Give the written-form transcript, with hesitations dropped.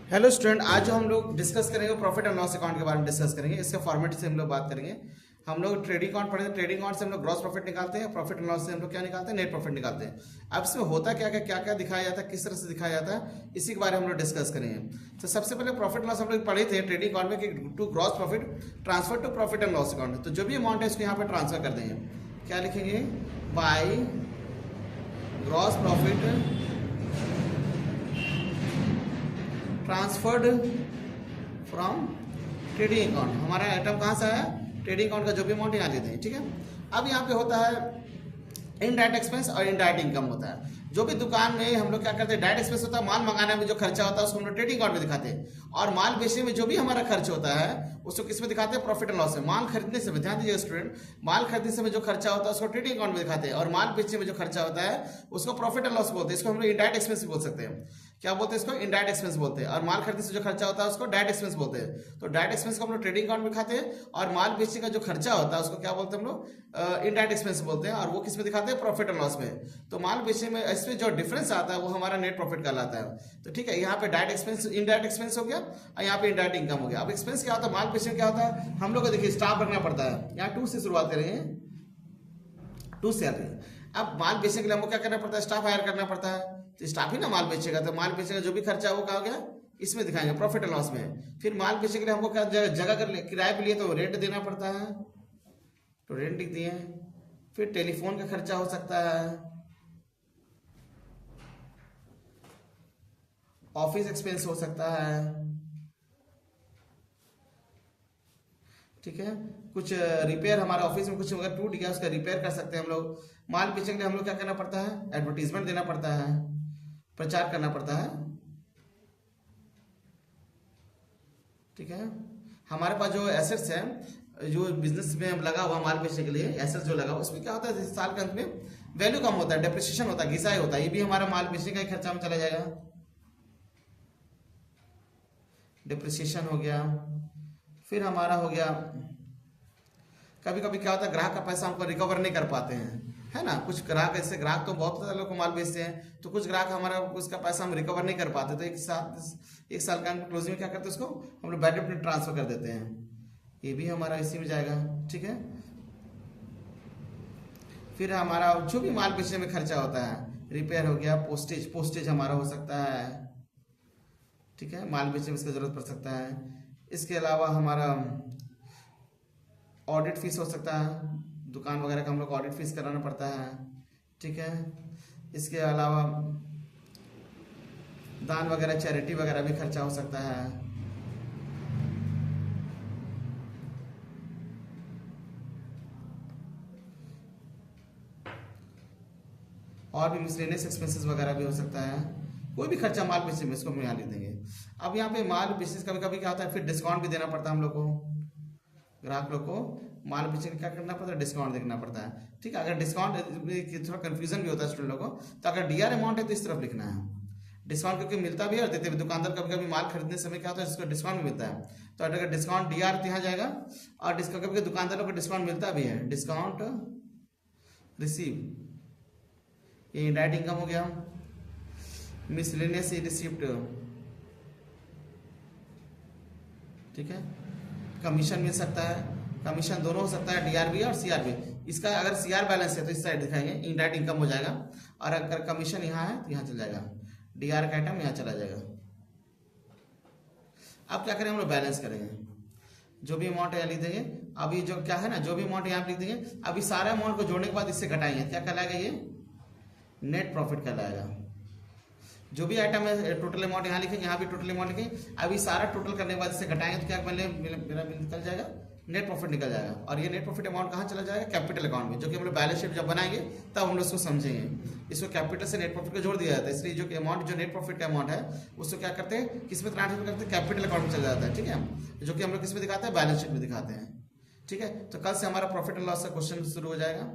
Hello student, आज जो हम लोग डिस्कस करेंगे प्रॉफिट एंड लॉस अकाउंट के बारे में डिस्कस करेंगे। इसके फॉर्मेट से हम लोग बात करेंगे। हम लोग ट्रेडिंग अकाउंट पढ़े, ट्रेडिंग अकाउंट से हम लोग ग्रॉस प्रॉफिट निकालते हैं, प्रॉफिट एंड लॉस से हम लोग क्या निकालते हैं, नेट प्रॉफिट निकालते हैं। अब इसमें होता क्या क्या दिखाया जाता है, किस तरह से दिखाया जाता है, इसी के बारे में हम लोग डिस्कस करेंगे। तो सबसे पहले प्रॉफिट लॉस हम लोग पढ़े थे ट्रेडिंग अकाउंट में कि to gross profit transfer to profit and loss account. तो जो भी अमाउंट है इसको यहाँ पर ट्रांसफर कर देंगे। क्या लिखेंगे, by gross profit transferred from trading account. हमारा आइटम कहाँ से आया, ट्रेडिंग अकाउंट का जो भी अमाउंट यहाँ लेते हैं, ठीक है। अब यहाँ पे होता है इनडायरेक्ट एक्सपेंस और इनडायरेक्ट इनकम होता है। जो भी दुकान में हम लोग क्या करते हैं, डायरेक्ट एक्सपेंस होता है, माल मंगाने में जो खर्चा होता है उसको हम लोग ट्रेडिंग अकाउंट में दिखाते हैं। और माल बेचने में जो भी हमारा खर्च होता है उसको किस में दिखाते हैं, प्रॉफिट एंड लॉस में। माल खरीदने से, ध्यान दीजिए स्टूडेंट, माल खरीदने से में जो खर्चा होता है उसको ट्रेडिंग अकाउंट में दिखाते हैं, और माल बेचने में जो खर्चा होता है उसको प्रॉफिट एंड लॉस बोलते हैं। इसको हम लोग इनडायरेक्ट एक्सपेंस बोल सकते हैं। क्या बोलते हैं इसको, इनडायरेक्ट एक्सपेंस बोलते हैं। और माल खरीदने से जो खर्चा होता है उसको डायरेक्ट एक्सपेंस बोलते हैं। तो डायरेक्ट एक्सपेंस को हम लोग ट्रेडिंग अकाउंट में खाते हैं, और माल बेचने का जो खर्चा होता है उसको क्या बोलते हैं हम लोग, इनडायरेक्ट एक्सपेंस बोलते हैं। और वो किस में दिखाते हैं, प्रॉफिट एंड लॉस में। तो माल बेचने में इसमें जो डिफरेंस आता है वो हमारा नेट प्रॉफिट कहलाता है। तो ठीक है, यहाँ पे डायरेक्ट एक्सपेंस, इनडायरेक्ट एक्सपेंस हो गया, और यहाँ पे इनडायरेक्ट इनकम हो गया। अब एक्सपेंस क्या होता है, माल बेचने में क्या होता है, हम लोग को देखिए स्टाफ रखना पड़ता है। यहाँ 2 से शुरुआत करेंगे, 2 सैलरी। अब माल बेचने के लिए हमको क्या करना पड़ता है, स्टाफ हायर करना पड़ता है। तो स्टाफ ही ना माल बेचेगा, तो माल बेचने का जो भी खर्चा है वो क्या हो गया, इसमें दिखाएंगे प्रॉफिट एंड लॉस में। फिर माल बेचने के लिए हमको क्या जगह का किराए पे लिए तो रेंट देना पड़ता है, तो रेंट लिख दिए। फिर टेलीफोन का खर्चा हो सकता है, ऑफिस एक्सपेंस हो सकता है, ठीक है। कुछ रिपेयर, हमारा ऑफिस में कुछ अगर टूट गया उसका रिपेयर कर सकते हैं हम लोग। माल बेचने के लिए हम लोग क्या करना पड़ता है, एडवर्टीजमेंट देना पड़ता है, प्रचार करना पड़ता है, ठीक है। हमारे पास जो एसेट्स है, जो बिजनेस में लगा हुआ माल बेचने के लिए एसेट्स जो लगा हुआ, उसमें क्या होता है, साल के अंत में वैल्यू कम होता है, डेप्रिसिएशन होता है, घिसाई होता है। ये भी हमारा माल बेचने का ही खर्चा में चला जाएगा, डेप्रिसिएशन हो गया। फिर हमारा हो गया, कभी कभी क्या होता है, ग्राहक का पैसा हमको रिकवर नहीं कर पाते हैं, है ना। कुछ ग्राहक ऐसे, ग्राहक तो बहुत सारे लोग को माल बेचते हैं, तो कुछ ग्राहक हमारा उसका पैसा हम रिकवर नहीं कर पाते, तो एक साल का क्लोजिंग में क्या करते हैं, उसको हम लोग बैड डेब्ट में ट्रांसफर कर देते हैं। ये भी हमारा इसी में जाएगा, ठीक है। फिर हमारा जो भी माल बेचने में खर्चा होता है, रिपेयर हो गया, पोस्टेज, पोस्टेज हमारा हो सकता है, ठीक है, माल बेचने में इसका जरूरत पड़ सकता है। इसके अलावा हमारा ऑडिट फीस हो सकता है, दुकान वगैरह का हम लोग ऑडिट फीस कराना पड़ता है, ठीक है। इसके अलावा दान वगैरह, चैरिटी वगैरह भी खर्चा हो सकता है। और भी मिसलेनियस एक्सपेंसेस वगैरह भी हो सकता है। कोई भी खर्चा माल बेचने में, इसको हम यहाँ लिख देंगे। अब यहाँ पे माल बेचने कभी कभी क्या होता है, फिर डिस्काउंट भी देना पड़ता है हम लोग को, ग्राहक लोग को माल बेचने का क्या करना पड़ता है, डिस्काउंट देखना पड़ता है, ठीक है। अगर डिस्काउंट, थोड़ा कंफ्यूजन भी होता है स्टूडेंट लोगों को, तो अगर डीआर अमाउंट है तो इस तरफ लिखना है। डिस्काउंट क्योंकि मिलता भी है और देते भी, दुकानदार कभी कभी माल खरीदने समय क्या होता है, इसको डिस्काउंट भी मिलता है। तो अगर डिस्काउंट डीआर यहाँ जाएगा, और कभी कभी दुकानदारों को डिस्काउंट मिलता भी है, डिस्काउंट रिसीव, ये इनडायरेक्ट इनकम हो गया। मिसलेनियस रिसिप्ट, ठीक है। कमीशन मिल सकता है, कमीशन दोनों हो सकता है, डीआरबी और सीआरबी। इसका अगर सीआर बैलेंस है तो इस साइड दिखाएंगे, इनडायरेक्ट इनकम हो जाएगा। और अगर कमीशन यहाँ है तो यहाँ चला जाएगा, डीआर का आइटम यहाँ चला जाएगा। अब क्या करेंगे, हम लोग बैलेंस करेंगे। जो भी अमाउंट यहाँ लिख देंगे, अभी जो क्या है ना, जो भी अमाउंट यहाँ लिख देंगे, अभी सारे अमाउंट को जोड़ने के बाद इससे घटाएंगे, क्या कहलाएगा, ये नेट प्रॉफिट कहलाएगा। जो भी आइटम है टोटल अमाउंट यहाँ लिखेंगे, यहाँ भी टोटल अमाउंट लिखेंगे। अभी सारा टोटल करने के बाद इससे घटाएंगे तो क्या मेरा निकल जाएगा, नेट प्रॉफिट निकल जाएगा। और ये नेट प्रॉफिट अमाउंट कहाँ चला जाएगा, कैपिटल अकाउंट में, जो कि हम लोग बैलेंस शीट जब बनाएंगे तब हम लोग उसको समझेंगे। इसको कैपिटल से नेट प्रॉफिट को जोड़ दिया जाता है, इसलिए जो कि अमाउंट, जो नेट प्रॉफिट का अमाउंट है उसको क्या करते हैं, किस में ट्रांसफर करते हैं, कैपिटल अकाउंट में चला जाता है, ठीक है। जो कि हम लोग किस में दिखाते हैं, बैलेंस शीट में दिखाते हैं, ठीक है। तो कल से हमारा प्रॉफिट एंड लॉस का क्वेश्चन शुरू हो जाएगा।